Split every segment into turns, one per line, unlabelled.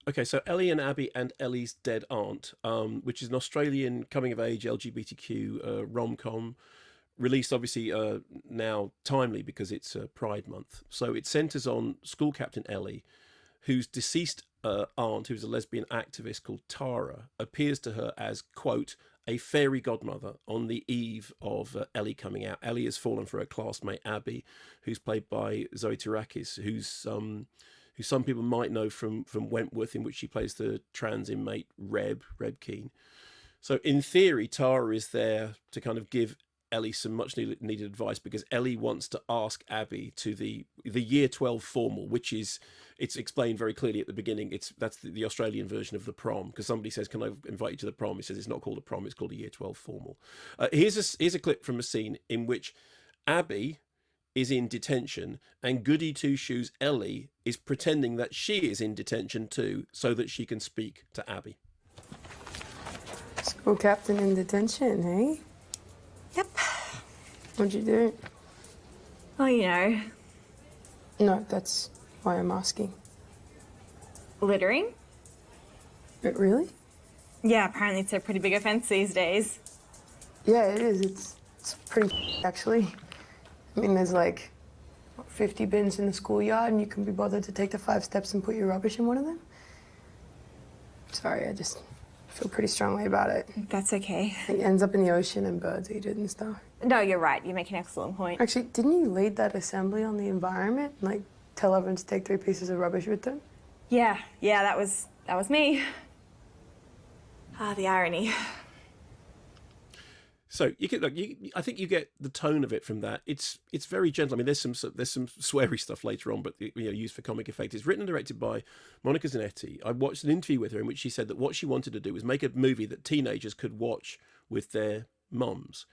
Okay, so Ellie and Abbie and Ellie's Dead Aunt, which is an Australian coming-of-age LGBTQ rom-com, released obviously now timely because it's Pride Month. So it centres on school captain Ellie, whose deceased aunt, who's a lesbian activist called Tara, appears to her as, quote, a fairy godmother on the eve of Ellie coming out. Ellie has fallen for her classmate Abbie, who's played by Zoe Terakis, who some people might know from Wentworth, in which she plays the trans inmate Reb Keane. So in theory, Tara is there to kind of give Ellie some much needed advice, because Ellie wants to ask Abbie to the year 12 formal, which is, it's explained very clearly at the beginning. That's the Australian version of the prom, because somebody says, can I invite you to the prom? He says it's not called a prom, it's called a year 12 formal. Here's a clip from a scene in which Abbie is in detention and goody two shoes Ellie is pretending that she is in detention too, so that she can speak to Abbie.
School captain in detention, eh?
Yep.
What'd you do?
Well, you know.
No, that's why I'm asking.
Littering?
But really?
Yeah, apparently it's a pretty big offence these days.
Yeah, it is. It's pretty actually. I mean, there's like 50 bins in the schoolyard, and you can be bothered to take the 5 steps and put your rubbish in one of them. Sorry, I just feel pretty strongly about it.
That's okay.
It ends up in the ocean and birds eat it and stuff.
No, you're right. You make an excellent point.
Actually, didn't you lead that assembly on the environment? Like, tell everyone to take 3 pieces of rubbish with them?
Yeah, that was me. Ah, the irony.
So you get, I think you get the tone of it from that. It's very gentle. I mean, there's some sweary stuff later on, but used for comic effect. It's written and directed by Monica Zanetti. I watched an interview with her in which she said that what she wanted to do was make a movie that teenagers could watch with their mums.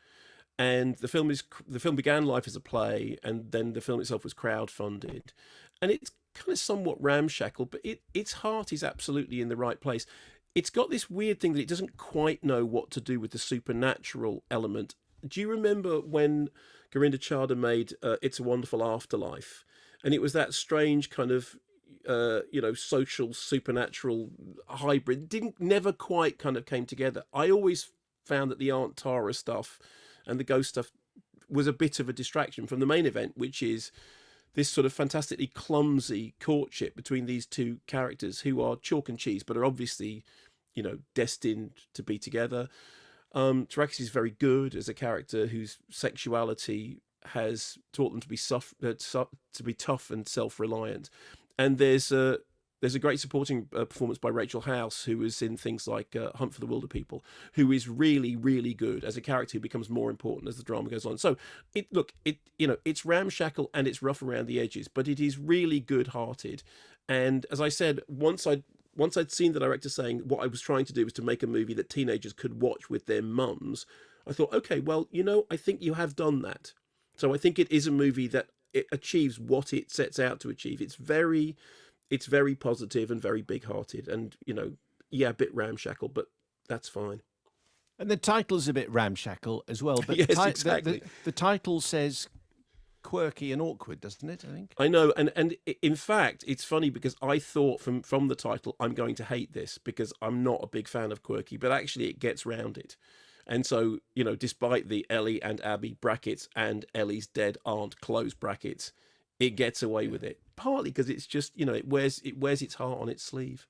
And the film began life as a play, and then the film itself was crowdfunded, and it's kind of somewhat ramshackle, but its heart is absolutely in the right place. It's got this weird thing that it doesn't quite know what to do with the supernatural element. Do you remember when Gorinda Chadha made It's a Wonderful Afterlife? And it was that strange kind of, social supernatural hybrid. Never quite kind of came together. I always found that the Aunt Tara stuff and the ghost stuff was a bit of a distraction from the main event, which is this sort of fantastically clumsy courtship between these two characters who are chalk and cheese, but are obviously, destined to be together. Terakis is very good as a character whose sexuality has taught them to be tough and self-reliant. And there's a great supporting performance by Rachel House, who is in things like Hunt for the Wilder People, who is really, really good as a character who becomes more important as the drama goes on. So it's ramshackle and it's rough around the edges, but it is really good-hearted. And as I said, once I'd seen the director saying what I was trying to do was to make a movie that teenagers could watch with their mums, I thought, okay, well, I think you have done that. So I think it is a movie that it achieves what it sets out to achieve. It's very positive and very big-hearted, and a bit ramshackle, but that's fine.
And the title's a bit ramshackle as well. But
yes, exactly.
The title says quirky and awkward, doesn't it? I think.
I know, and in fact, it's funny because I thought from the title I'm going to hate this because I'm not a big fan of quirky, but actually it gets round it. And so, despite the Ellie and Abbie brackets and Ellie's dead aunt close brackets, it gets away with it. Partly because it's just, it wears its heart on its sleeve.